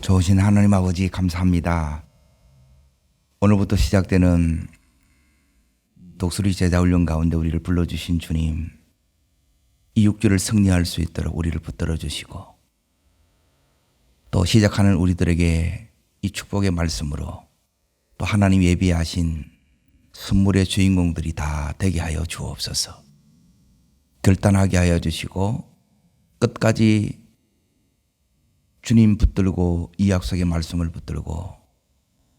좋으신 하나님 아버지 감사합니다. 오늘부터 시작되는 독수리 제자 훈련 가운데 우리를 불러주신 주님, 이 육주를 승리할 수 있도록 우리를 붙들어 주시고 또 시작하는 우리들에게 이 축복의 말씀으로 또 하나님 예비하신 선물의 주인공들이 다 되게 하여 주옵소서. 결단하게 하여 주시고 끝까지 주님 붙들고 이 약속의 말씀을 붙들고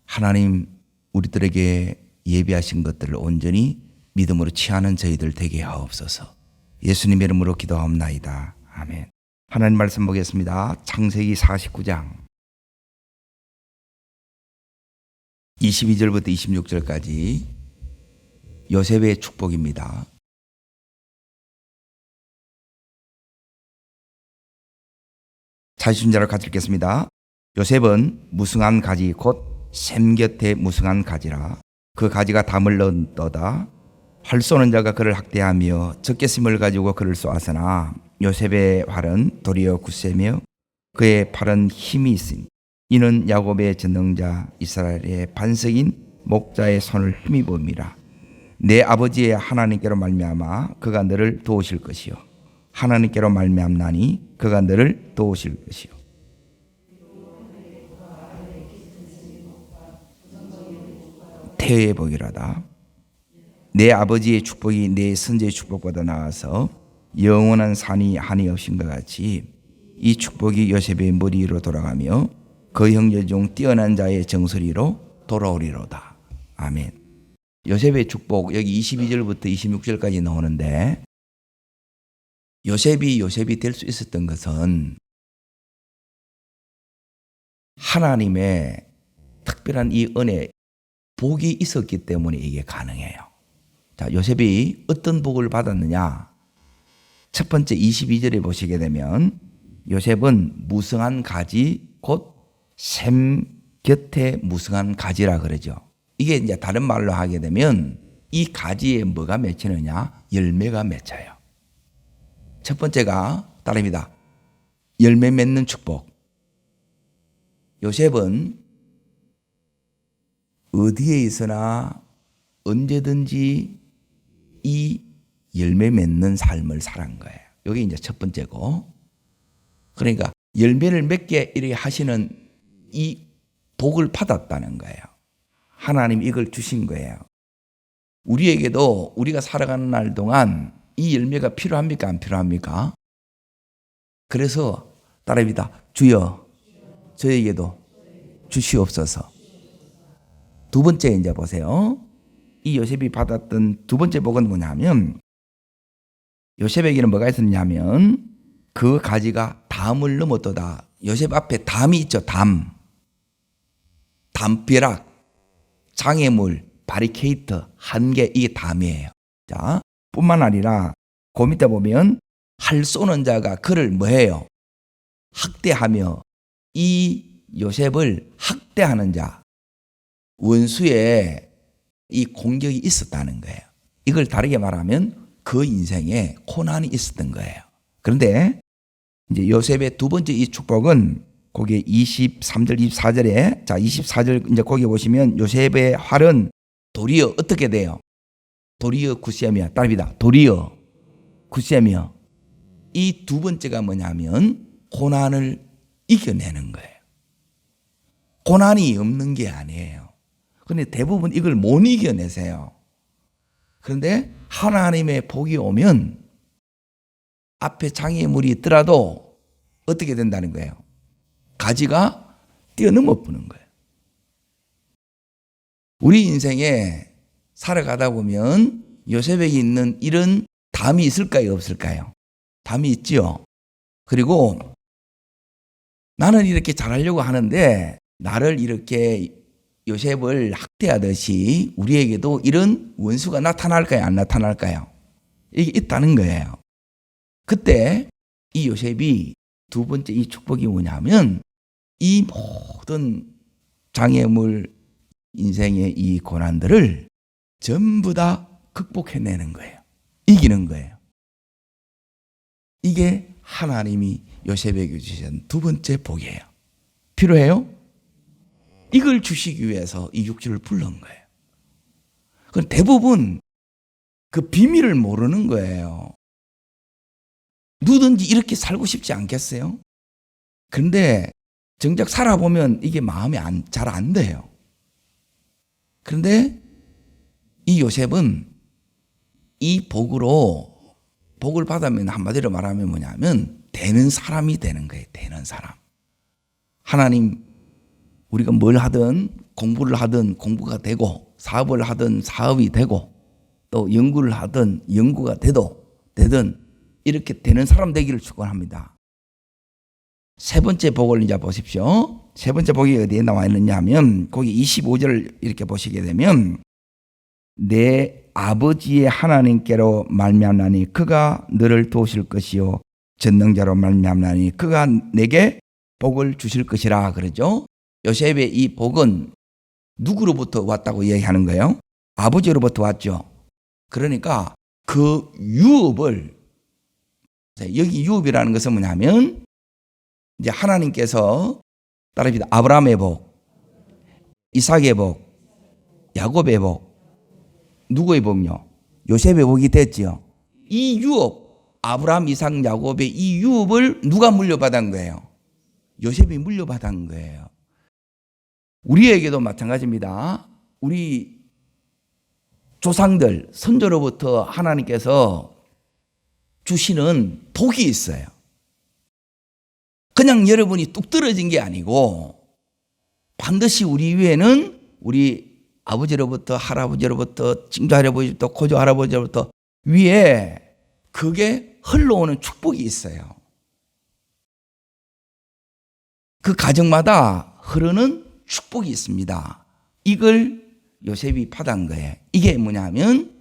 하나님 우리들에게 예비하신 것들을 온전히 믿음으로 취하는 저희들 되게 하옵소서. 예수님 이름으로 기도하옵나이다. 아멘. 하나님 말씀 보겠습니다. 창세기 49장 22절부터 26절까지 요셉의 축복입니다. 찾으신 자를 같이 읽겠습니다. 요셉은 무성한 가지 곧 샘 곁에 무성한 가지라. 그 가지가 담을 넣었도다. 활 쏘는 자가 그를 학대하며 적개심을 가지고 그를 쏘았으나 요셉의 활은 도리어 굳세며 그의 팔은 힘이 있으니 이는 야곱의 전능자 이스라엘의 반석인 목자의 손을 힘입음이라. 내 아버지의 하나님께로 말미암아 그가 너를 도우실 것이요 하나님께로 말미암나니 그가 너를 도우실 것이요. 태의 복이라다. 내 아버지의 축복이 내 선제의 축복보다 나아서 영원한 산이 한이 없인 것 같이 이 축복이 요셉의 머리로 돌아가며 그 형제 중 뛰어난 자의 정수리로 돌아오리로다. 아멘. 요셉의 축복 여기 22절부터 26절까지 나오는데 요셉이 될 수 있었던 것은 하나님의 특별한 이 은혜, 복이 있었기 때문에 이게 가능해요. 자, 요셉이 어떤 복을 받았느냐? 첫 번째 22절에 보시게 되면 요셉은 무성한 가지 곧 샘 곁에 무성한 가지라 그러죠. 이게 이제 다른 말로 하게 되면 이 가지에 뭐가 맺히느냐? 열매가 맺혀요. 첫 번째가 따릅니다. 열매 맺는 축복. 요셉은 어디에 있으나 언제든지 이 열매 맺는 삶을 살은 거예요. 이게 이제 첫 번째고. 그러니까 열매를 맺게 이렇게 하시는 이 복을 받았다는 거예요. 하나님 이걸 주신 거예요. 우리에게도 우리가 살아가는 날 동안 이 열매가 필요합니까? 안 필요합니까? 그래서 따라합니다. 주여 저에게도 주시옵소서. 두 번째 이제 보세요. 이 요셉이 받았던 두 번째 복은 뭐냐면 요셉에게는 뭐가 있었냐면 그 가지가 담을 넘었도다. 요셉 앞에 담이 있죠. 담벼락, 장애물, 바리케이트, 한계 이게 담이에요. 자, 뿐만 아니라 그 밑에 보면 활 쏘는 자가 그를 뭐해요? 학대하며 이 요셉을 학대하는 자, 원수의 이 공격이 있었다는 거예요. 이걸 다르게 말하면 그 인생에 고난이 있었던 거예요. 그런데 이제 요셉의 두 번째 이 축복은 거기에 23절, 24절에 자 24절 이제 거기 보시면 요셉의 활은 도리어 어떻게 돼요? 도리어 굳세며 따릅니다. 도리어 굳세며 이 두 번째가 뭐냐면 고난을 이겨내는 거예요. 고난이 없는 게 아니에요. 그런데 대부분 이걸 못 이겨내세요. 그런데 하나님의 복이 오면 앞에 장애물이 있더라도 어떻게 된다는 거예요? 가지가 뛰어넘어 보는 거예요. 우리 인생에 살아가다 보면 요셉에게 있는 이런 담이 있을까요? 없을까요? 담이 있지요. 그리고 나는 이렇게 잘하려고 하는데 나를 이렇게 요셉을 학대하듯이 우리에게도 이런 원수가 나타날까요? 안 나타날까요? 이게 있다는 거예요. 그때 이 요셉이 두 번째 이 축복이 뭐냐면 이 모든 장애물 인생의 이 고난들을 전부 다 극복해내는 거예요. 이기는 거예요. 이게 하나님이 요셉에게 주신 두 번째 복이에요. 필요해요? 이걸 주시기 위해서 이 육주를 부른 거예요. 그럼 대부분 그 비밀을 모르는 거예요. 누구든지 이렇게 살고 싶지 않겠어요? 그런데 정작 살아보면 이게 마음에 잘 안 돼요. 그런데 이 요셉은 이 복을 받으면 한마디로 말하면 뭐냐면 되는 사람이 되는 거예요. 되는 사람. 하나님, 우리가 뭘 하든 공부를 하든 공부가 되고, 사업을 하든 사업이 되고, 또 연구를 하든 연구가 되든 이렇게 되는 사람 되기를 축원합니다. 세 번째 복을 이제 보십시오. 세 번째 복이 어디에 나와 있느냐 하면 거기 25절을 이렇게 보시게 되면 내 아버지의 하나님께로 말미암나니 그가 너를 도우실 것이요 전능자로 말미암나니 그가 내게 복을 주실 것이라 그러죠. 요셉의 이 복은 누구로부터 왔다고 이야기하는 거예요? 아버지로부터 왔죠. 그러니까 그 유업을, 여기 유업이라는 것은 뭐냐면 이제 하나님께서 따라합니다. 아브라함의 복, 이삭의 복, 야곱의 복, 누구의 복요? 요셉의 복이 됐지요. 이 유업, 아브라함, 이삭, 야곱의 이 유업을 누가 물려받은 거예요? 요셉이 물려받은 거예요. 우리에게도 마찬가지입니다. 우리 조상들, 선조로부터 하나님께서 주시는 복이 있어요. 그냥 여러분이 뚝 떨어진 게 아니고 반드시 우리 위에는 우리 아버지로부터 할아버지로부터 증조 할아버지부터 고조 할아버지로부터 위에 그게 흘러오는 축복이 있어요. 그 가정마다 흐르는 축복이 있습니다. 이걸 요셉이 받은 거예요. 이게 뭐냐면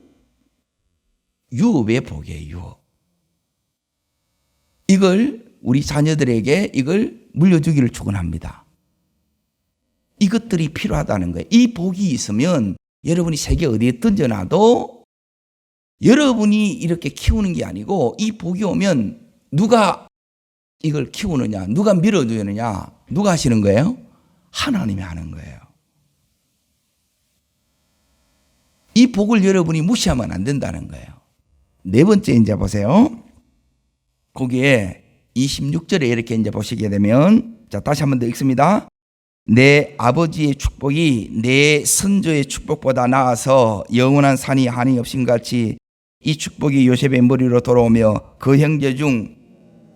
유업의 복이에요. 유업. 이걸 우리 자녀들에게 이걸 물려주기를 축원합니다. 이것들이 필요하다는 거예요. 이 복이 있으면 여러분이 세계 어디에 던져놔도 여러분이 이렇게 키우는 게 아니고 이 복이 오면 누가 이걸 키우느냐, 누가 밀어주느냐, 누가 하시는 거예요? 하나님이 하는 거예요. 이 복을 여러분이 무시하면 안 된다는 거예요. 네 번째 이제 보세요. 거기에 26절에 이렇게 이제 보시게 되면, 자, 다시 한 번 더 읽습니다. 내 아버지의 축복이 내 선조의 축복보다 나아서 영원한 산이 한이 없인 같이 이 축복이 요셉의 머리로 돌아오며 그 형제 중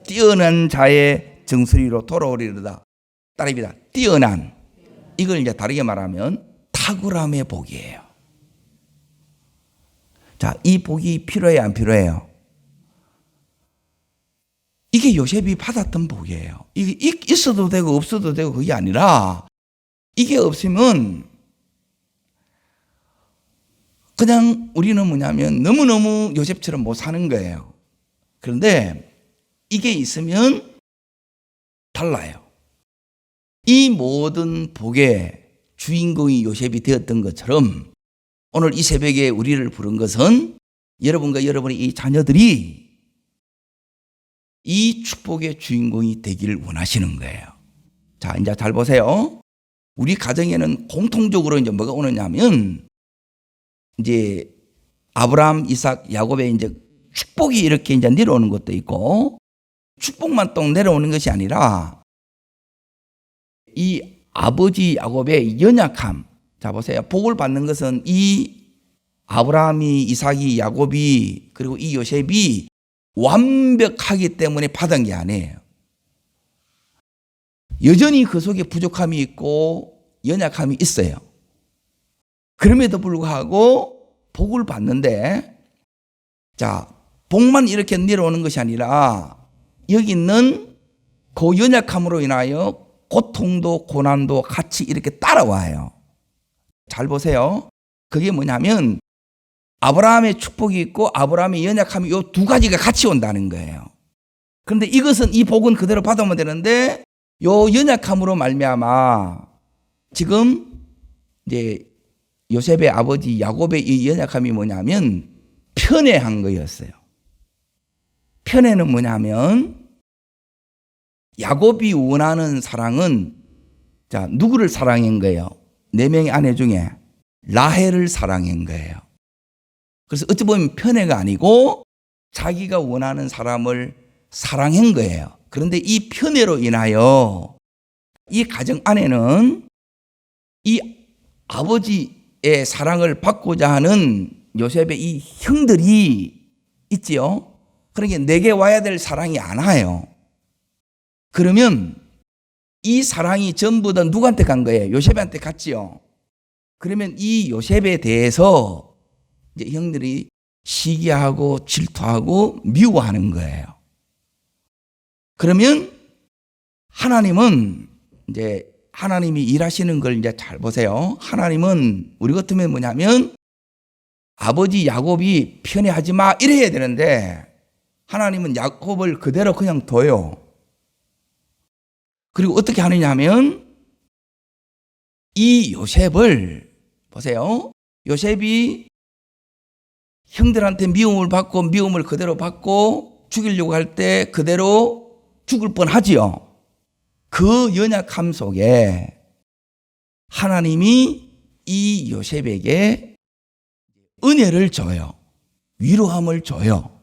뛰어난 자의 정수리로 돌아오리로다. 따라합니다. 뛰어난. 이걸 이제 다르게 말하면 탁월함의 복이에요. 자, 이 복이 필요해요, 안 필요해요? 이게 요셉이 받았던 복이에요. 이게 있어도 되고 없어도 되고 그게 아니라 이게 없으면 그냥 우리는 뭐냐면 너무너무 요셉처럼 못 사는 거예요. 그런데 이게 있으면 달라요. 이 모든 복의 주인공이 요셉이 되었던 것처럼 오늘 이 새벽에 우리를 부른 것은 여러분과 여러분의 이 자녀들이 이 축복의 주인공이 되기를 원하시는 거예요. 자, 이제 잘 보세요. 우리 가정에는 공통적으로 이제 뭐가 오느냐면 이제 아브라함, 이삭, 야곱의 이제 축복이 이렇게 이제 내려오는 것도 있고 축복만 또 내려오는 것이 아니라 이 아버지 야곱의 연약함. 자, 보세요. 복을 받는 것은 이 아브라함이, 이삭이, 야곱이 그리고 이 요셉이 완벽하기 때문에 받은 게 아니에요. 여전히 그 속에 부족함이 있고 연약함이 있어요. 그럼에도 불구하고 복을 받는데, 자, 복만 이렇게 내려오는 것이 아니라 여기 있는 그 연약함으로 인하여 고통도 고난도 같이 이렇게 따라와요. 잘 보세요. 그게 뭐냐면 아브라함의 축복이 있고 아브라함의 연약함이 이 두 가지가 같이 온다는 거예요. 그런데 이것은 이 복은 그대로 받으면 되는데 요 연약함으로 말미암아 지금 이제 요셉의 아버지 야곱의 이 연약함이 뭐냐면 편애한 거였어요. 편애는 뭐냐면 야곱이 원하는 사랑은 자, 누구를 사랑한 거예요? 네 명의 아내 중에 라헬을 사랑한 거예요. 그래서 어찌 보면 편애가 아니고 자기가 원하는 사람을 사랑한 거예요. 그런데 이 편애로 인하여 이 가정 안에는 이 아버지의 사랑을 받고자 하는 요셉의 이 형들이 있지요. 그러니까 내게 와야 될 사랑이 안 와요. 그러면 이 사랑이 전부 다 누구한테 간 거예요? 요셉한테 갔지요. 그러면 이 요셉에 대해서 이제 형들이 시기하고 질투하고 미워하는 거예요. 그러면 하나님은 이제 하나님이 일하시는 걸 이제 잘 보세요. 하나님은 우리 같으면 뭐냐면 아버지 야곱이 편애하지 마 이래야 되는데 하나님은 야곱을 그대로 그냥 둬요. 그리고 어떻게 하느냐 하면 이 요셉을 보세요. 요셉이 형들한테 미움을 받고 미움을 그대로 받고 죽이려고 할 때 그대로 죽을 뻔하지요. 그 연약함 속에 하나님이 이 요셉에게 은혜를 줘요. 위로함을 줘요.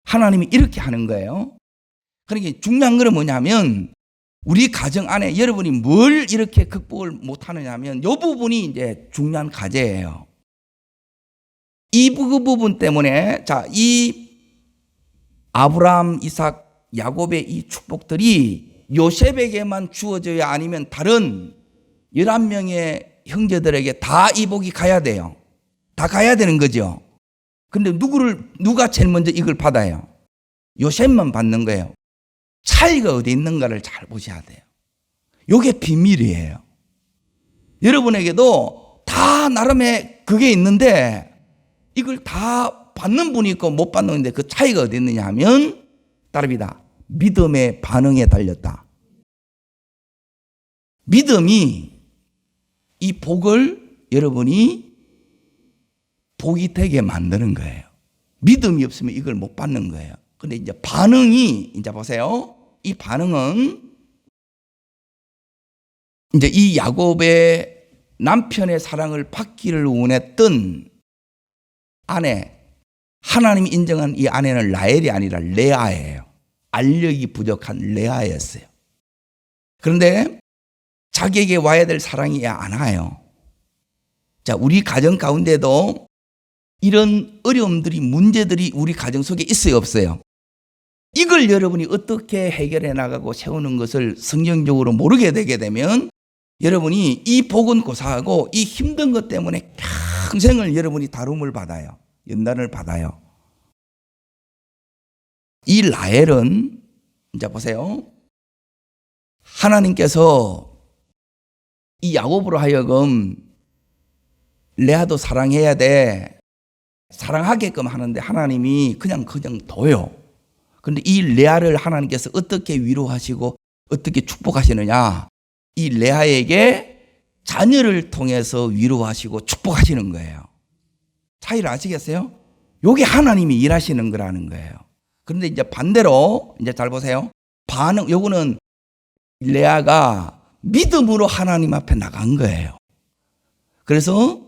하나님이 이렇게 하는 거예요. 그러니까 중요한 것은 뭐냐면 우리 가정 안에 여러분이 뭘 이렇게 극복을 못하느냐 하면 이 부분이 이제 중요한 과제예요. 이 부분 때문에 자, 이 아브라함, 이삭, 야곱의 이 축복들이 요셉에게만 주어져야 아니면 다른 11명의 형제들에게 다 이 복이 가야 돼요. 다 가야 되는 거죠. 근데 누가 제일 먼저 이걸 받아요? 요셉만 받는 거예요. 차이가 어디 있는가를 잘 보셔야 돼요. 이게 비밀이에요. 여러분에게도 다 나름의 그게 있는데 이걸 다 받는 분이 있고 못 받는 분인데 그 차이가 어디 있느냐 하면 따릅니다. 믿음의 반응에 달렸다. 믿음이 이 복을 여러분이 복이 되게 만드는 거예요. 믿음이 없으면 이걸 못 받는 거예요. 근데 이제 반응이 이제 보세요. 이 반응은 이제 이 야곱의 남편의 사랑을 받기를 원했던 아내, 하나님이 인정한 이 아내는 라헬이 아니라 레아예요. 알력이 부족한 레아였어요. 그런데 자기에게 와야 될 사랑이 안 와요. 자, 우리 가정 가운데도 이런 어려움들이, 문제들이 우리 가정 속에 있어요, 없어요? 이걸 여러분이 어떻게 해결해 나가고 세우는 것을 성경적으로 모르게 되게 되면 여러분이 이 복은 고사하고 이 힘든 것 때문에 평생을 여러분이 다룸을 받아요. 연단을 받아요. 이 라헬은 이제 보세요. 하나님께서 이 야곱으로 하여금 레아도 사랑해야 돼. 사랑하게끔 하는데 하나님이 그냥 둬요. 그런데 이 레아를 하나님께서 어떻게 위로하시고 어떻게 축복하시느냐? 이 레아에게 자녀를 통해서 위로하시고 축복하시는 거예요. 차이를 아시겠어요? 이게 하나님이 일하시는 거라는 거예요. 그런데 이제 반대로 이제 잘 보세요. 요거는 레아가 믿음으로 하나님 앞에 나간 거예요. 그래서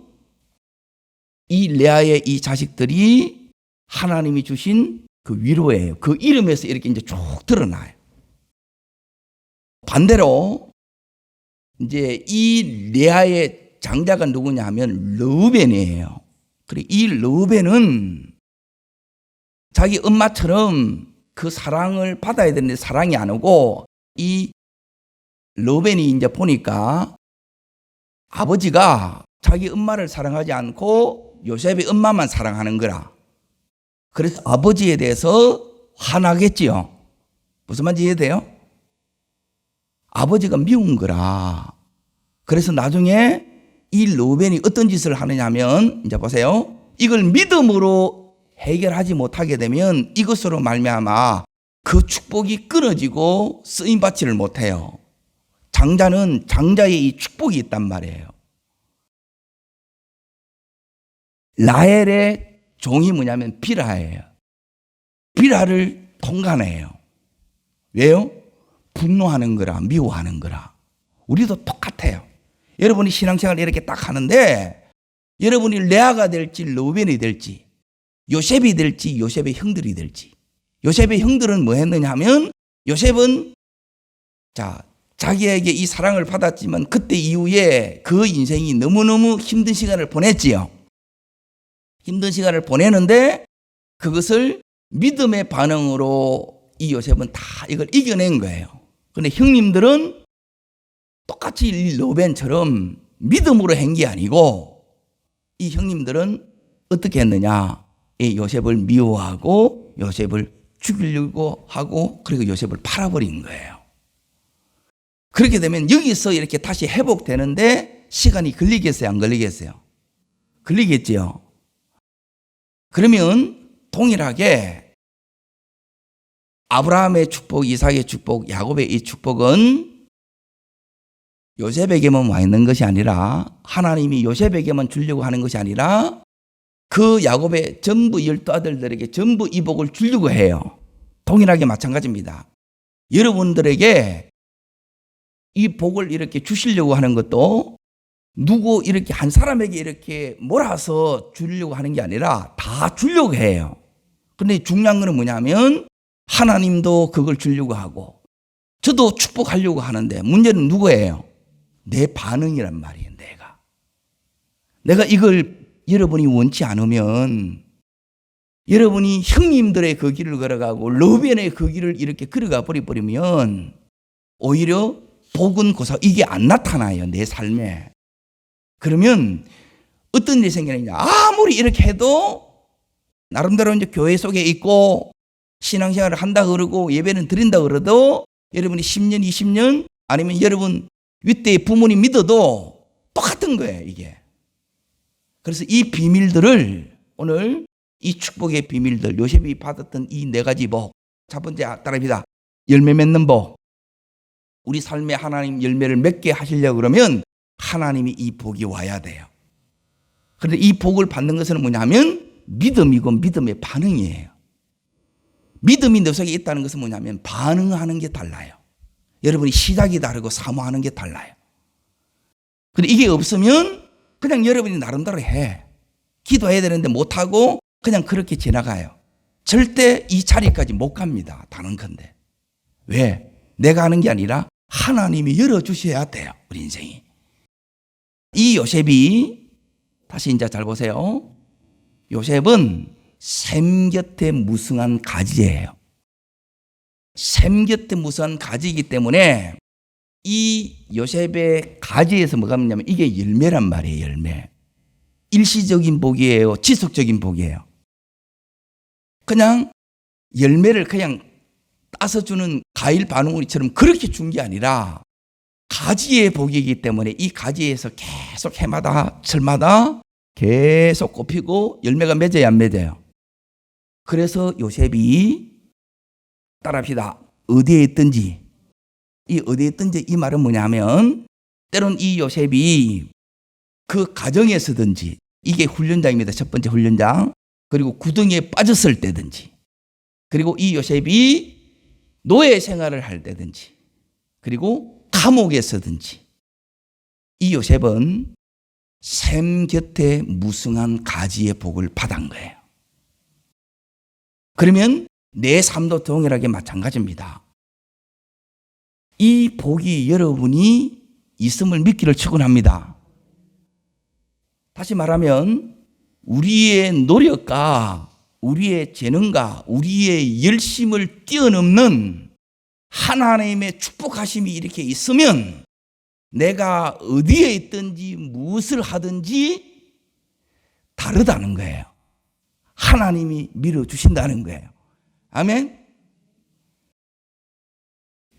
이 레아의 이 자식들이 하나님이 주신 그 위로예요. 그 이름에서 이렇게 이제 쭉 드러나요. 반대로 이제 이 레아의 장자가 누구냐 하면 르우벤이에요. 그리고 이 르우벤은 자기 엄마처럼 그 사랑을 받아야 되는데 사랑이 안 오고 이 르우벤이 이제 보니까 아버지가 자기 엄마를 사랑하지 않고 요셉의 엄마만 사랑하는 거라. 그래서 아버지에 대해서 화나겠지요. 무슨 말인지 이해돼요? 아버지가 미운 거라. 그래서 나중에 이 르우벤이 어떤 짓을 하느냐 하면 이제 보세요. 이걸 믿음으로 해결하지 못하게 되면 이것으로 말미암아 그 축복이 끊어지고 쓰임받지를 못해요. 장자는 장자의 이 축복이 있단 말이에요. 라헬의 종이 뭐냐면 빌하예요. 빌하를 통간해요. 왜요? 분노하는 거라, 미워하는 거라. 우리도 똑같아요. 여러분이 신앙생활을 이렇게 딱 하는데 여러분이 레아가 될지 르우벤이 될지 요셉이 될지 요셉의 형들이 될지, 요셉의 형들은 뭐 했느냐 하면 요셉은 자기에게 이 사랑을 받았지만 그때 이후에 그 인생이 너무너무 힘든 시간을 보냈지요. 힘든 시간을 보내는데 그것을 믿음의 반응으로 이 요셉은 다 이걸 이겨낸 거예요. 그런데 형님들은 똑같이 르우벤처럼 믿음으로 한 게 아니고 이 형님들은 어떻게 했느냐, 이 요셉을 미워하고 요셉을 죽이려고 하고 그리고 요셉을 팔아버린 거예요. 그렇게 되면 여기서 이렇게 다시 회복되는데 시간이 걸리겠어요? 안 걸리겠어요? 걸리겠지요. 그러면 동일하게 아브라함의 축복, 이삭의 축복, 야곱의 이 축복은 요셉에게만 와 있는 것이 아니라 하나님이 요셉에게만 주려고 하는 것이 아니라 그 야곱의 전부 12아들들에게 전부 이 복을 주려고 해요. 동일하게 마찬가지입니다. 여러분들에게 이 복을 이렇게 주시려고 하는 것도 누구 이렇게 한 사람에게 이렇게 몰아서 주려고 하는 게 아니라 다 주려고 해요. 그런데 중요한 건 뭐냐면 하나님도 그걸 주려고 하고 저도 축복하려고 하는데 문제는 누구예요? 내 반응이란 말이에요. 내가 이걸 여러분이 원치 않으면 여러분이 형님들의 그 길을 걸어가고 르우벤의 그 길을 이렇게 걸어가 버리면 오히려 복은 고사 이게 안 나타나요. 내 삶에. 그러면 어떤 일이 생기느냐, 아무리 이렇게 해도 나름대로 이제 교회 속에 있고 신앙생활을 한다 그러고 예배는 드린다 그래도 여러분이 10년 20년 아니면 여러분 윗대의 부모님 믿어도 똑같은 거예요 이게. 그래서 이 비밀들을 오늘 이 축복의 비밀들, 요셉이 받았던 이 4가지 복, 첫 번째 따라합니다. 열매 맺는 복. 우리 삶에 하나님 열매를 맺게 하시려고 그러면 하나님이 이 복이 와야 돼요. 그런데 이 복을 받는 것은 뭐냐면 믿음이고 믿음의 반응이에요. 믿음이 내 속에 있다는 것은 뭐냐면 반응하는 게 달라요. 여러분이 시작이 다르고 사모하는 게 달라요. 근데 이게 없으면 그냥 여러분이 나름대로 해. 기도해야 되는데 못하고 그냥 그렇게 지나가요. 절대 이 자리까지 못 갑니다. 단언컨대. 왜? 내가 하는 게 아니라 하나님이 열어주셔야 돼요. 우리 인생이. 이 요셉이 다시 이제 잘 보세요. 요셉은 샘 곁에 무성한 가지예요. 샘 곁에 무성한 가지이기 때문에 이 요셉의 가지에서 뭐가 있냐면 이게 열매란 말이에요. 열매. 일시적인 복이에요? 지속적인 복이에요? 그냥 열매를 그냥 따서 주는 과일 바누리처럼 그렇게 준 게 아니라 가지의 복이기 때문에 이 가지에서 계속 해마다 철마다 계속 꽃피고 열매가 맺어야 안 맺어요? 그래서 요셉이 따라합시다. 어디에 있든지, 이 어디에 있든지 이 말은 뭐냐면 때론 이 요셉이 그 가정에서든지, 이게 훈련장입니다. 첫 번째 훈련장. 그리고 구덩이에 빠졌을 때든지, 그리고 이 요셉이 노예 생활을 할 때든지, 그리고 감옥에서든지 이 요셉은 샘 곁에 무성한 가지의 복을 받은 거예요. 그러면 내 삶도 동일하게 마찬가지입니다. 이 복이 여러분이 있음을 믿기를 축원합니다. 다시 말하면 우리의 노력과 우리의 재능과 우리의 열심을 뛰어넘는 하나님의 축복하심이 이렇게 있으면 내가 어디에 있든지 무엇을 하든지 다르다는 거예요. 하나님이 밀어주신다는 거예요. 아멘.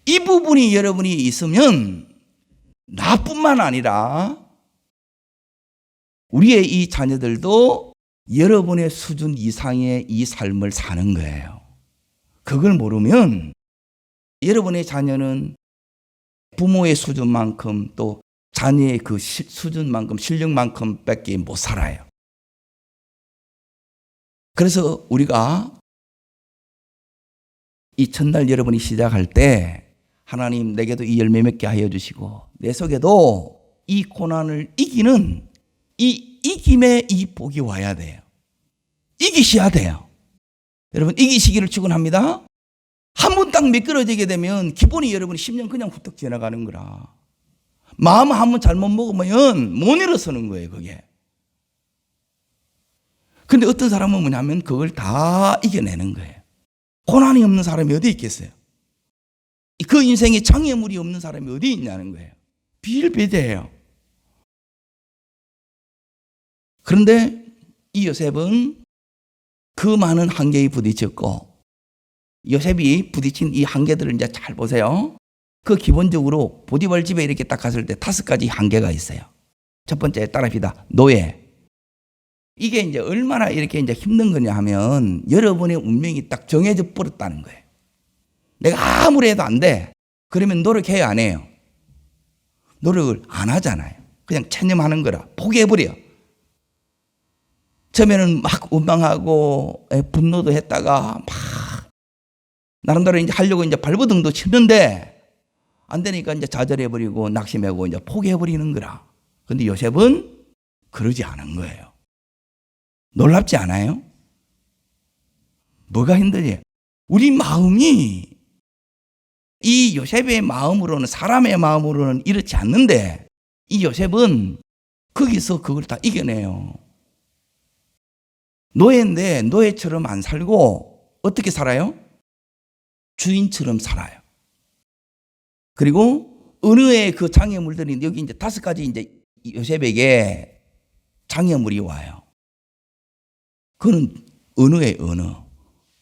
이 부분이 여러분이 있으면 나뿐만 아니라 우리의 이 자녀들도 여러분의 수준 이상의 이 삶을 사는 거예요. 그걸 모르면 여러분의 자녀는 부모의 수준만큼 또 자녀의 그 수준만큼 실력만큼 밖에 못 살아요. 그래서 우리가 이 첫날 여러분이 시작할 때 하나님 내게도 이 열매 맺게 하여 주시고 내 속에도 이 고난을 이기는 이 이김의 이 복이 와야 돼요. 이기셔야 돼요. 여러분 이기시기를 축원합니다. 한 번 딱 미끄러지게 되면 기본이 여러분 10년 그냥 후딱 지나가는 거라. 마음 한 번 잘못 먹으면 못 일어서는 거예요 그게. 근데 어떤 사람은 뭐냐면 그걸 다 이겨내는 거예요. 고난이 없는 사람이 어디 있겠어요? 그 인생에 장애물이 없는 사람이 어디 있냐는 거예요. 비일비재해요. 그런데 이 요셉은 그 많은 한계에 부딪혔고 요셉이 부딪힌 이 한계들을 이제 잘 보세요. 그 기본적으로 보디발 집에 이렇게 딱 갔을 때 5가지 한계가 있어요. 첫 번째 따라합시다. 노예. 이게 이제 얼마나 이렇게 이제 힘든 거냐 하면 여러분의 운명이 딱 정해져 버렸다는 거예요. 내가 아무리 해도 안 돼. 그러면 노력해요, 안 해요? 노력을 안 하잖아요. 그냥 체념하는 거라. 포기해버려. 처음에는 막 원망하고 분노도 했다가 막 나름대로 이제 하려고 이제 발버둥도 치는데 안 되니까 이제 좌절해버리고 낙심하고 이제 포기해버리는 거라. 근데 요셉은 그러지 않은 거예요. 놀랍지 않아요? 뭐가 힘드지? 우리 마음이 이 요셉의 마음으로는 사람의 마음으로는 이렇지 않는데 이 요셉은 거기서 그걸 다 이겨내요. 노예인데 노예처럼 안 살고 어떻게 살아요? 주인처럼 살아요. 그리고 은혜의 그 장애물들이 여기 이제 5가지 이제 요셉에게 장애물이 와요. 그는 언어의 언어.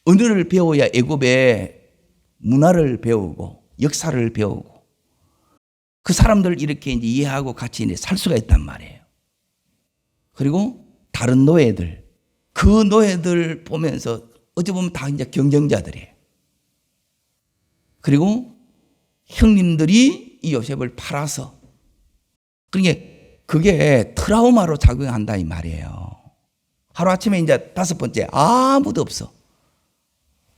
언어를 배워야 애굽의 문화를 배우고 역사를 배우고 그 사람들 이렇게 이제 이해하고 같이 이제 살 수가 있단 말이에요. 그리고 다른 노예들, 그 노예들 보면서 어찌 보면 다 이제 경쟁자들이에요. 그리고 형님들이 이 요셉을 팔아서 그러니까 그게 트라우마로 작용한다 이 말이에요. 하루아침에 이제 5번째 아무도 없어.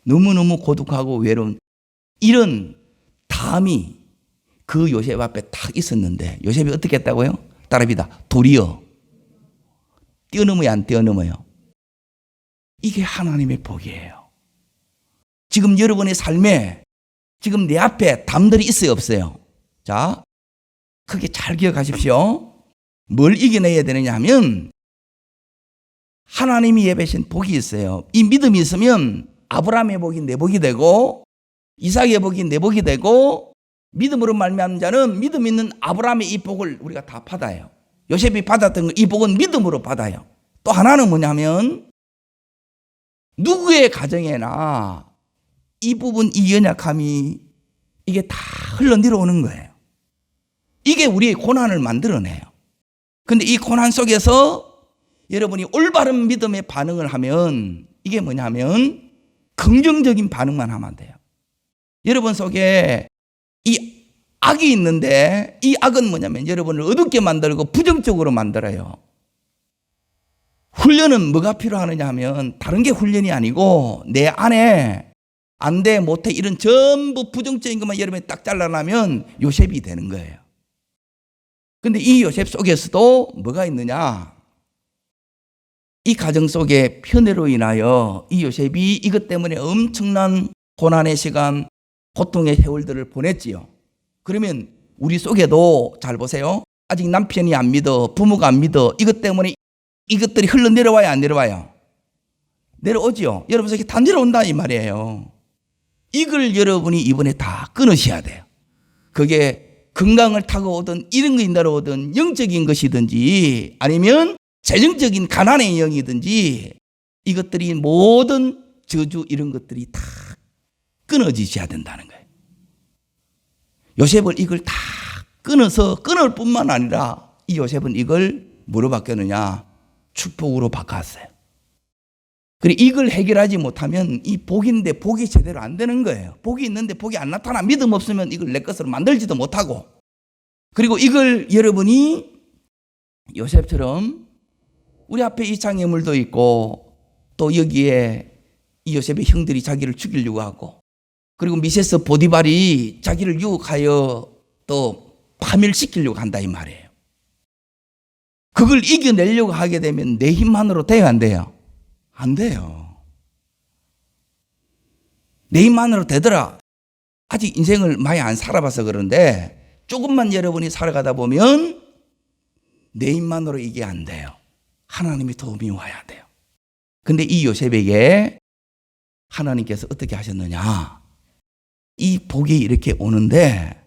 너무너무 고독하고 외로운 이런 담이 그 요셉 앞에 딱 있었는데 요셉이 어떻게 했다고요? 따라합니다. 도리어. 뛰어넘어요, 안 뛰어넘어요? 이게 하나님의 복이에요. 지금 여러분의 삶에 지금 내 앞에 담들이 있어요, 없어요? 자, 크게 잘 기억하십시오. 뭘 이겨내야 되느냐 하면 하나님이 예배신 복이 있어요. 이 믿음이 있으면 아브라함의 복이 내 복이 되고 이삭의 복이 내 복이 되고 믿음으로 말미암는 자는 믿음 있는 아브라함의 이 복을 우리가 다 받아요. 요셉이 받았던 이 복은 믿음으로 받아요. 또 하나는 뭐냐면 누구의 가정에나 이 부분 이 연약함이 이게 다 흘러 내려오는 거예요. 이게 우리의 고난을 만들어내요. 근데 이 고난 속에서 여러분이 올바른 믿음의 반응을 하면 이게 뭐냐면 긍정적인 반응만 하면 돼요. 여러분 속에 이 악이 있는데 이 악은 뭐냐면 여러분을 어둡게 만들고 부정적으로 만들어요. 훈련은 뭐가 필요하느냐 하면 다른 게 훈련이 아니고 내 안에 안 돼, 못해 이런 전부 부정적인 것만 여러분이 딱 잘라내면 요셉이 되는 거예요. 근데 이 요셉 속에서도 뭐가 있느냐? 이 가정 속에 편애로 인하여 이 요셉이 이것 때문에 엄청난 고난의 시간, 고통의 세월들을 보냈지요. 그러면 우리 속에도 잘 보세요. 아직 남편이 안 믿어, 부모가 안 믿어. 이것 때문에 이것들이 흘러내려와요, 안 내려와요? 내려오지요. 여러분 속에 다 내려온다 이 말이에요. 이걸 여러분이 이번에 다 끊으셔야 돼요. 그게 건강을 타고 오든 이런 것이 내려오든 영적인 것이든지 아니면 재정적인 가난의 영이든지 이것들이 모든 저주 이런 것들이 다 끊어지셔야 된다는 거예요. 요셉은 이걸 다 끊어서 끊을 뿐만 아니라 이 요셉은 이걸 뭐로 바뀌었느냐? 축복으로 바꿨어요. 그리고 이걸 해결하지 못하면 이 복인데 복이 제대로 안 되는 거예요. 복이 있는데 복이 안 나타나 믿음 없으면 이걸 내 것으로 만들지도 못하고 그리고 이걸 여러분이 요셉처럼 우리 앞에 이 장애물도 있고 또 여기에 이 요셉의 형들이 자기를 죽이려고 하고 그리고 미세스 보디발이 자기를 유혹하여 또 파멸시키려고 한다 이 말이에요. 그걸 이겨내려고 하게 되면 내 힘만으로 돼요, 안 돼요? 안 돼요. 내 힘만으로 되더라. 아직 인생을 많이 안 살아봐서 그런데 조금만 여러분이 살아가다 보면 내 힘만으로 이게 안 돼요. 하나님이 도움이 와야 돼요. 근데 이 요셉에게 하나님께서 어떻게 하셨느냐? 이 복이 이렇게 오는데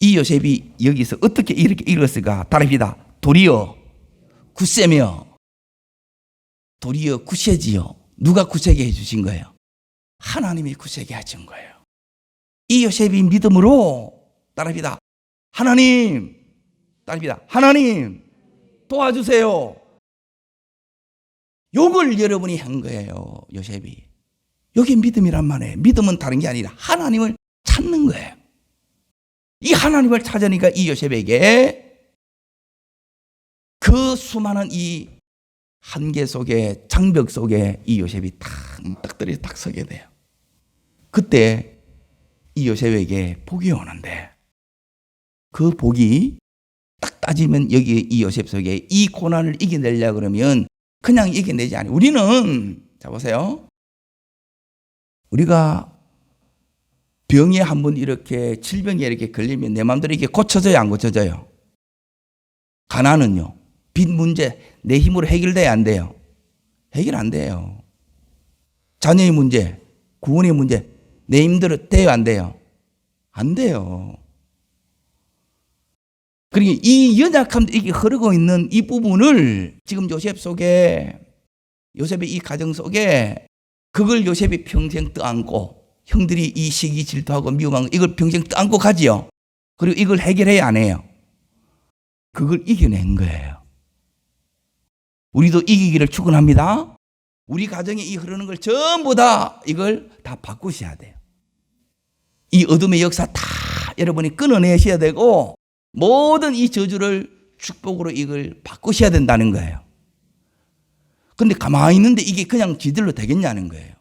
이 요셉이 여기서 어떻게 이렇게 읽었을까? 답합니다. 도리어 굳세며 도리어 굳세지요. 누가 굳세게 해주신 거예요? 하나님이 굳세게 하신 거예요. 이 요셉이 믿음으로 답합니다. 하나님, 답합니다. 하나님 도와주세요. 요걸 여러분이 한 거예요, 요셉이. 여기 믿음이란 말이에요. 믿음은 다른 게 아니라 하나님을 찾는 거예요. 이 하나님을 찾으니까 이 요셉에게 그 수많은 이 한계 속에, 장벽 속에 이 요셉이 딱들이 딱 서게 돼요. 그때 이 요셉에게 복이 오는데 그 복이 딱 따지면 여기 이 요셉 속에 이 고난을 이겨내려고 그러면 그냥 이겨내지 않아요. 우리는, 자 보세요. 우리가 병에 한번 이렇게 질병에 이렇게 걸리면 내 마음대로 이게 고쳐져요, 안 고쳐져요? 가난은요, 빚 문제 내 힘으로 해결돼야 안 돼요? 해결 안 돼요. 자녀의 문제, 구원의 문제 내 힘대로 돼요, 안 돼요? 안 돼요. 그러니까 이 연약함, 이게 흐르고 있는 이 부분을 지금 요셉 속에, 요셉의 이 가정 속에 그걸 요셉이 평생 떠안고 형들이 이 시기 질투하고 미움한 거 이걸 평생 떠안고 가지요. 그리고 이걸 해결해야 안 해요. 그걸 이겨낸 거예요. 우리도 이기기를 축원합니다. 우리 가정에 이 흐르는 걸 전부 다 이걸 다 바꾸셔야 돼요. 이 어둠의 역사 다 여러분이 끊어내셔야 되고 모든 이 저주를 축복으로 이걸 바꾸셔야 된다는 거예요. 근데 가만히 있는데 이게 그냥 지들로 되겠냐는 거예요.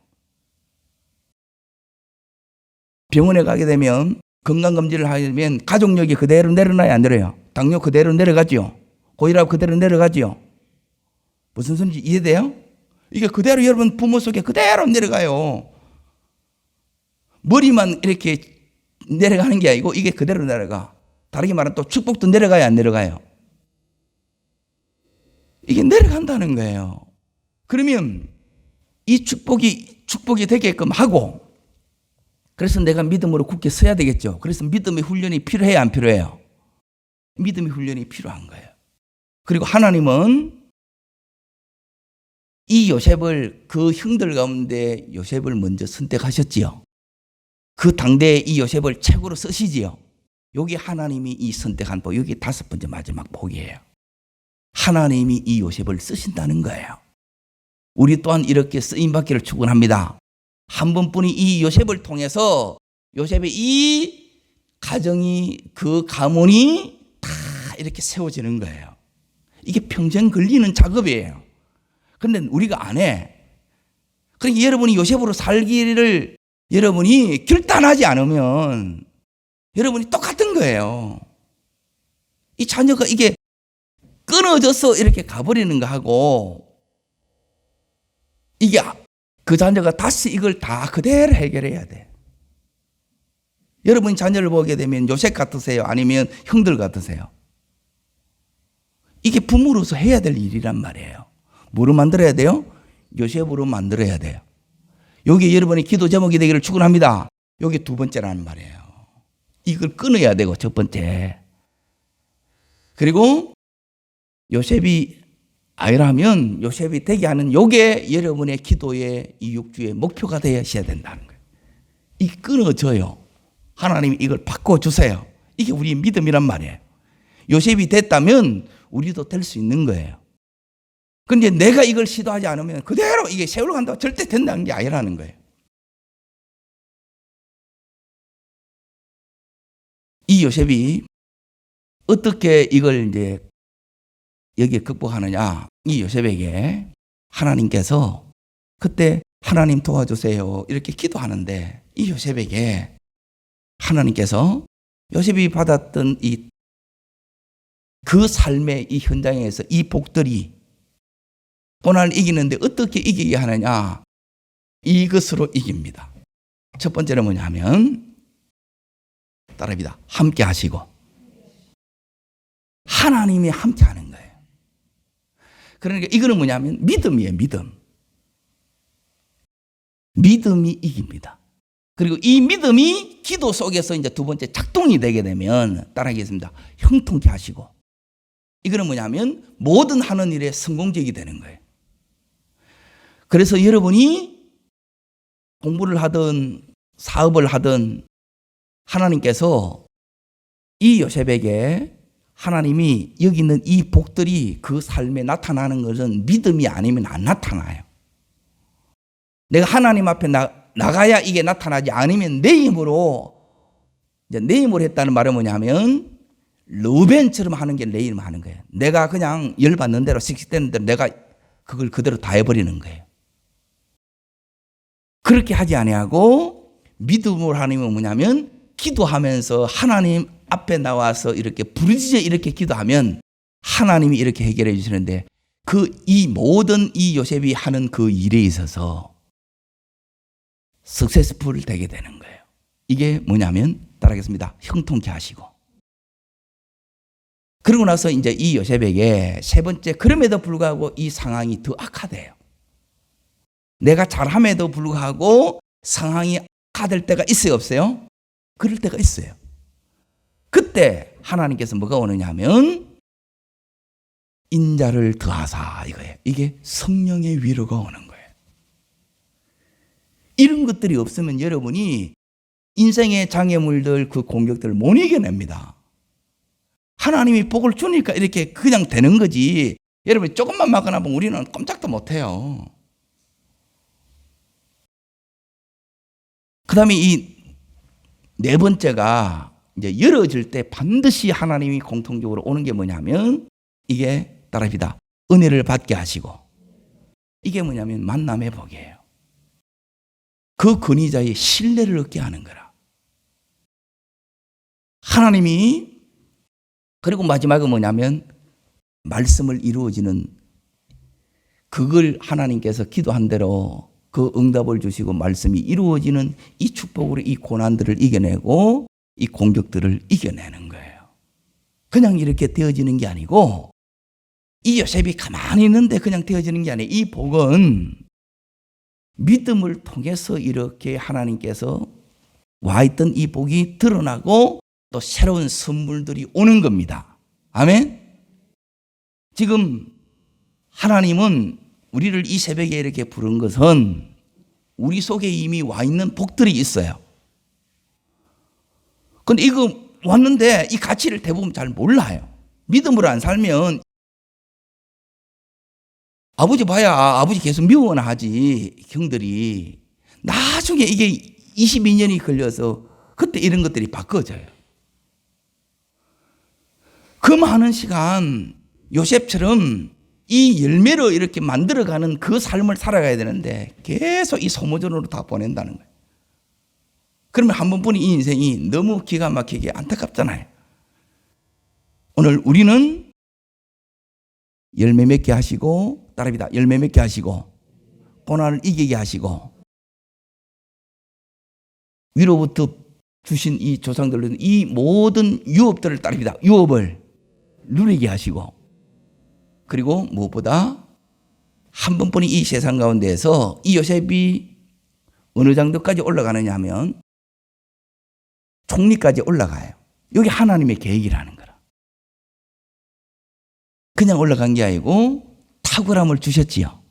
병원에 가게 되면 건강검진을 하면 가족력이 그대로 내려놔야 안 내려요? 당뇨 그대로 내려가지요? 고혈압 그대로 내려가지요? 무슨 소리인지 이해돼요? 이게 그대로 여러분 부모 속에 그대로 내려가요. 머리만 이렇게 내려가는 게 아니고 이게 그대로 내려가. 다르게 말하면 또 축복도 내려가요, 안 내려가요? 이게 내려간다는 거예요. 그러면 이 축복이 되게끔 하고, 그래서 내가 믿음으로 굳게 서야 되겠죠. 그래서 믿음의 훈련이 필요해요, 안 필요해요? 믿음의 훈련이 필요한 거예요. 그리고 하나님은 이 요셉을, 그 형들 가운데 요셉을 먼저 선택하셨지요. 그 당대에 이 요셉을 최고로 쓰시지요. 여기 하나님이 이 선택한 복, 여기 5번째 마지막 복이에요. 하나님이 이 요셉을 쓰신다는 거예요. 우리 또한 이렇게 쓰임받기를 축원합니다. 한 번뿐이 이 요셉을 통해서 요셉의 이 가정이, 그 가문이 다 이렇게 세워지는 거예요. 이게 평생 걸리는 작업이에요. 그런데 우리가 안 해. 그러니까 여러분이 요셉으로 살기를 여러분이 결단하지 않으면 여러분이 똑같은 거예요. 이 자녀가 이게 끊어져서 이렇게 가버리는 거 하고, 이게 그 자녀가 다시 이걸 다 그대로 해결해야 돼. 여러분 자녀를 보게 되면 요셉 같으세요? 아니면 형들 같으세요? 이게 부모로서 해야 될 일이란 말이에요. 뭐로 만들어야 돼요? 요셉으로 만들어야 돼요. 여기 여러분의 기도 제목이 되기를 축원합니다. 여기 2번째라는 말이에요. 이걸 끊어야 되고, 첫 번째. 그리고 요셉이 아이라면 요셉이 되게 하는 요게 여러분의 기도의 이 6주의 목표가 되어야 된다는 거예요. 이게 끊어져요. 하나님이 이걸 바꿔주세요. 이게 우리의 믿음이란 말이에요. 요셉이 됐다면 우리도 될 수 있는 거예요. 그런데 내가 이걸 시도하지 않으면 그대로 이게 세월로 간다고 절대 된다는 게 아니라는 거예요. 이 요셉이 어떻게 이걸 이제 여기에 극복하느냐. 이 요셉에게 하나님께서 그때 하나님 도와주세요 이렇게 기도하는데 이 요셉에게 하나님께서 요셉이 받았던 그 삶의 이 현장에서 이 복들이 고난을 이기는데 어떻게 이기게 하느냐? 이것으로 이깁니다. 첫 번째는 뭐냐면 따라합니다. 함께 하시고 하나님이 함께 하는 거예요. 그러니까 이거는 뭐냐면 믿음이에요. 믿음이 이깁니다. 그리고 이 믿음이 기도 속에서 이제 두 번째 작동이 되게 되면 따라하겠습니다. 형통케 하시고 이거는 뭐냐면 모든 하는 일에 성공적이 되는 거예요. 그래서 여러분이 공부를 하든 사업을 하든 하나님께서 이 요셉에게 하나님이 여기 있는 이 복들이 그 삶에 나타나는 것은 믿음이 아니면 안 나타나요. 내가 하나님 앞에 나가야 이게 나타나지 않으면 내 힘으로 했다는 말은 뭐냐면 르벤처럼 하는 게 내 힘으로 하는 거예요. 내가 그냥 열받는 대로 씩씩대는 대로 내가 그걸 그대로 다 해버리는 거예요. 그렇게 하지 아니하고 믿음으로 하는 건 뭐냐면 기도하면서 하나님 앞에 나와서 이렇게 부르짖어 이렇게 기도하면 하나님이 이렇게 해결해 주시는데 이 모든 이 요셉이 하는 그 일에 있어서 석세스풀 되게 되는 거예요. 이게 뭐냐면 따라하겠습니다. 형통케 하시고 그러고 나서 이제 이 요셉에게 세 번째 그럼에도 불구하고 이 상황이 더 악화돼요. 내가 잘함에도 불구하고 상황이 악화될 때가 있어요, 없어요? 그럴 때가 있어요. 그때 하나님께서 뭐가 오느냐 하면 인자를 더하사 이거예요. 이게 성령의 위로가 오는 거예요. 이런 것들이 없으면 여러분이 인생의 장애물들 그 공격들을 못 이겨냅니다. 하나님이 복을 주니까 이렇게 그냥 되는 거지. 여러분 조금만 막거나 보면 우리는 꼼짝도 못해요. 그 다음에 이 네 번째가 이제 열어질 때 반드시 하나님이 공통적으로 오는 게 뭐냐면 이게 따라합니다. 은혜를 받게 하시고 이게 뭐냐면 만남의 복이에요. 그 권위자의 신뢰를 얻게 하는 거라. 하나님이 그리고 마지막은 뭐냐면 말씀을 이루어지는 그걸 하나님께서 기도한 대로 그 응답을 주시고 말씀이 이루어지는 이 축복으로 이 고난들을 이겨내고 이 공격들을 이겨내는 거예요. 그냥 이렇게 되어지는 게 아니고 이 요셉이 가만히 있는데 그냥 되어지는 게 아니에요. 이 복은 믿음을 통해서 이렇게 하나님께서 와 있던 이 복이 드러나고 또 새로운 선물들이 오는 겁니다. 아멘? 지금 하나님은 우리를 이 새벽에 이렇게 부른 것은 우리 속에 이미 와 있는 복들이 있어요. 근데 이거 왔는데 이 가치를 대부분 잘 몰라요. 믿음으로 안 살면 아버지 봐야 아버지 계속 미워나 하지 형들이. 나중에 이게 22년이 걸려서 그때 이런 것들이 바꿔져요. 그 많은 시간 요셉처럼 이 열매로 이렇게 만들어가는 그 삶을 살아가야 되는데 계속 이 소모전으로 다 보낸다는 거예요. 그러면 한 번뿐인 이 인생이 너무 기가 막히게 안타깝잖아요. 오늘 우리는 열매 맺게 하시고 따라합니다. 열매 맺게 하시고 고난을 이기게 하시고 위로부터 주신 이 조상들은 이 모든 유업들을 따릅니다. 유업을 누리게 하시고 그리고 무엇보다 한 번뿐인 이 세상 가운데에서 이 요셉이 어느 정도까지 올라가느냐 하면 총리까지 올라가요. 여기 하나님의 계획이라는 거라. 그냥 올라간 게 아니고 탁월함을 주셨지요.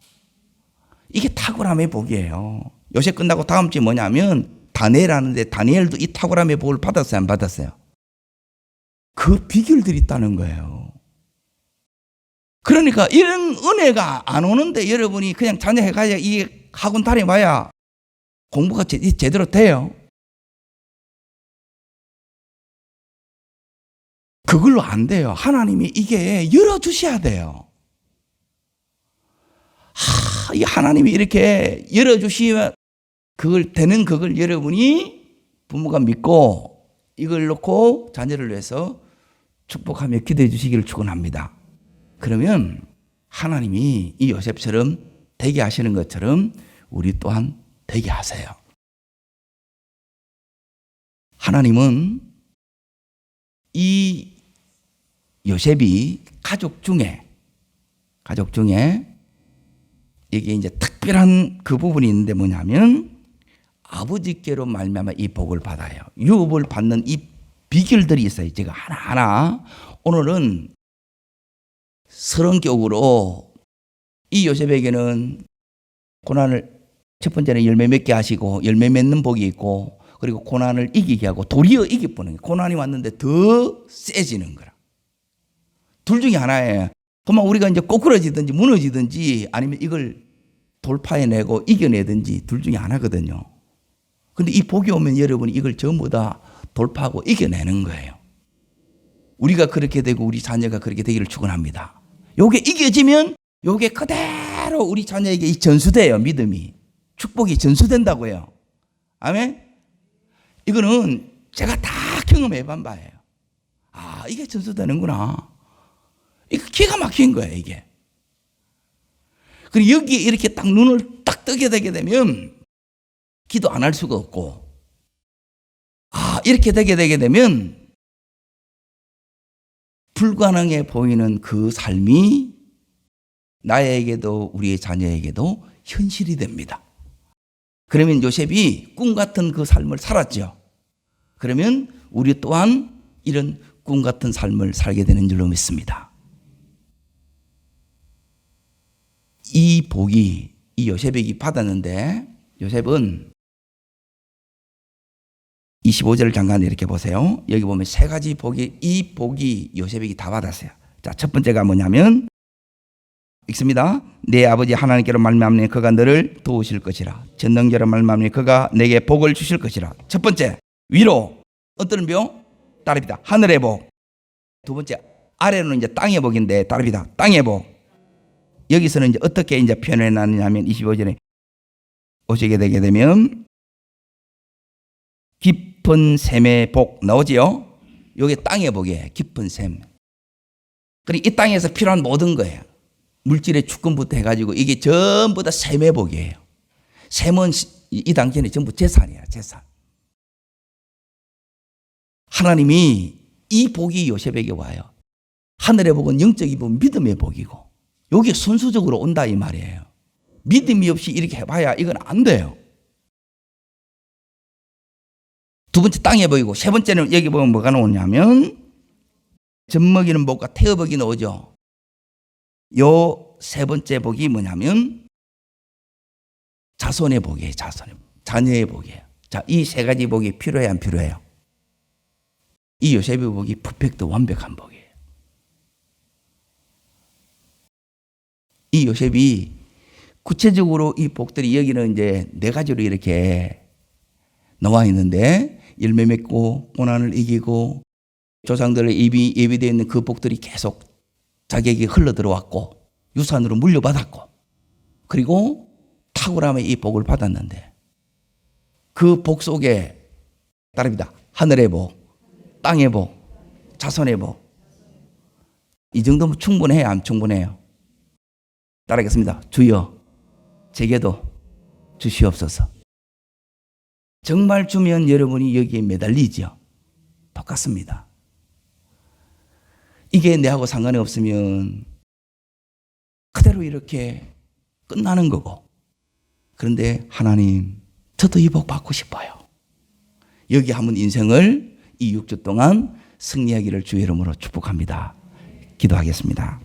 이게 탁월함의 복이에요. 요셉 끝나고 다음 주에 뭐냐면 다니엘 하는데 다니엘도 이 탁월함의 복을 받았어요, 안 받았어요? 그 비결들이 있다는 거예요. 그러니까 이런 은혜가 안 오는데 여러분이 그냥 자녀해가야 이게 학원 다녀봐야 공부가 제대로 돼요. 그걸로 안 돼요. 하나님이 이게 열어주셔야 돼요. 이 하나님이 이렇게 열어주시면 그걸 여러분이 부모가 믿고 이걸 놓고 자녀를 위해서 축복하며 기도해 주시기를 축원합니다. 그러면 하나님이 이 요셉처럼 되게 하시는 것처럼 우리 또한 되게 하세요. 하나님은 이 요셉이 가족 중에 이게 이제 특별한 그 부분이 있는데 뭐냐면 아버지께로 말미암아 이 복을 받아요. 유업을 받는 이 비결들이 있어요. 제가 하나하나 오늘은 서론격으로 이 요셉에게는 고난을 첫 번째는 열매 맺게 하시고 열매 맺는 복이 있고 그리고 고난을 이기게 하고 도리어 이기보는 고난이 왔는데 더 세지는 거라. 둘 중에 하나예요. 그만 우리가 이제 꼬꾸라지든지 무너지든지 아니면 이걸 돌파해내고 이겨내든지 둘 중에 하나거든요. 근데 이 복이 오면 여러분이 이걸 전부 다 돌파하고 이겨내는 거예요. 우리가 그렇게 되고 우리 자녀가 그렇게 되기를 축원합니다. 요게 이겨지면 요게 그대로 우리 자녀에게 이 전수돼요. 믿음이. 축복이 전수된다고요. 아멘? 이거는 제가 다 경험해본 바예요. 아, 이게 전수되는구나. 이거 기가 막힌 거예요, 이게. 그리고 여기에 이렇게 딱 눈을 딱 뜨게 되게 되면 기도 안 할 수가 없고, 아, 이렇게 되게 되면 불가능해 보이는 그 삶이 나에게도 우리의 자녀에게도 현실이 됩니다. 그러면 요셉이 꿈 같은 그 삶을 살았죠. 그러면 우리 또한 이런 꿈 같은 삶을 살게 되는 줄로 믿습니다. 이 복이 이 요셉에게 받았는데 요셉은 25절을 잠깐 이렇게 보세요. 여기 보면 세 가지 복이 이 복이 요셉에게 다 받았어요. 자, 첫 번째가 뭐냐면 읽습니다. 내 아버지 하나님께로 말미암니 그가 너를 도우실 것이라. 전능자로 말미암니 그가 내게 복을 주실 것이라. 첫 번째 위로 어떤 병? 다릅니다. 하늘의 복. 두 번째 아래로는 이제 땅의 복인데 다릅니다. 땅의 복. 여기서는 이제 어떻게 이제 표현해 놨냐면 25절에 오시게 되게 되면 깊은 샘의 복 나오지요. 이게 땅의 복이에요. 깊은 샘. 그리고 이 땅에서 필요한 모든 거예요. 물질의 주권부터 해가지고 이게 전부 다 샘의 복이에요. 샘은 이 당시에는 전부 재산이에요. 재산. 하나님이 이 복이 요셉에게 와요. 하늘의 복은 영적인 복, 믿음의 복이고 여기 순수적으로 온다 이 말이에요. 믿음이 없이 이렇게 해봐야 이건 안 돼요. 두 번째 땅의 복이고 세 번째는 여기 보면 뭐가 나오냐면 젖먹이는 복과 태어복이 나오죠. 요 세 번째 복이 뭐냐면 자손의 복이에요. 자손의 복. 자녀의 복이에요. 자, 이 세 가지 복이 필요해요, 안 필요해요? 이 요셉의 복이 퍼펙트 완벽한 복이에요. 이 요셉이 구체적으로 이 복들이 여기는 이제 네 가지로 이렇게 나와 있는데 열매 맺고 고난을 이기고 조상들의 예비되어 있는 그 복들이 계속 자기에게 흘러 들어왔고 유산으로 물려받았고 그리고 탁월함의 이 복을 받았는데 그 복 속에 다릅니다. 하늘의 복, 땅의 복, 자손의 복. 이 정도면 충분해요? 안 충분해요? 따라하겠습니다. 주여 제게도 주시옵소서. 정말 주면 여러분이 여기에 매달리죠. 똑같습니다. 이게 내하고 상관이 없으면 그대로 이렇게 끝나는 거고. 그런데 하나님 저도 이 복 받고 싶어요. 여기 한번 인생을 이 6주 동안 승리하기를 주의 이름으로 축복합니다. 기도하겠습니다.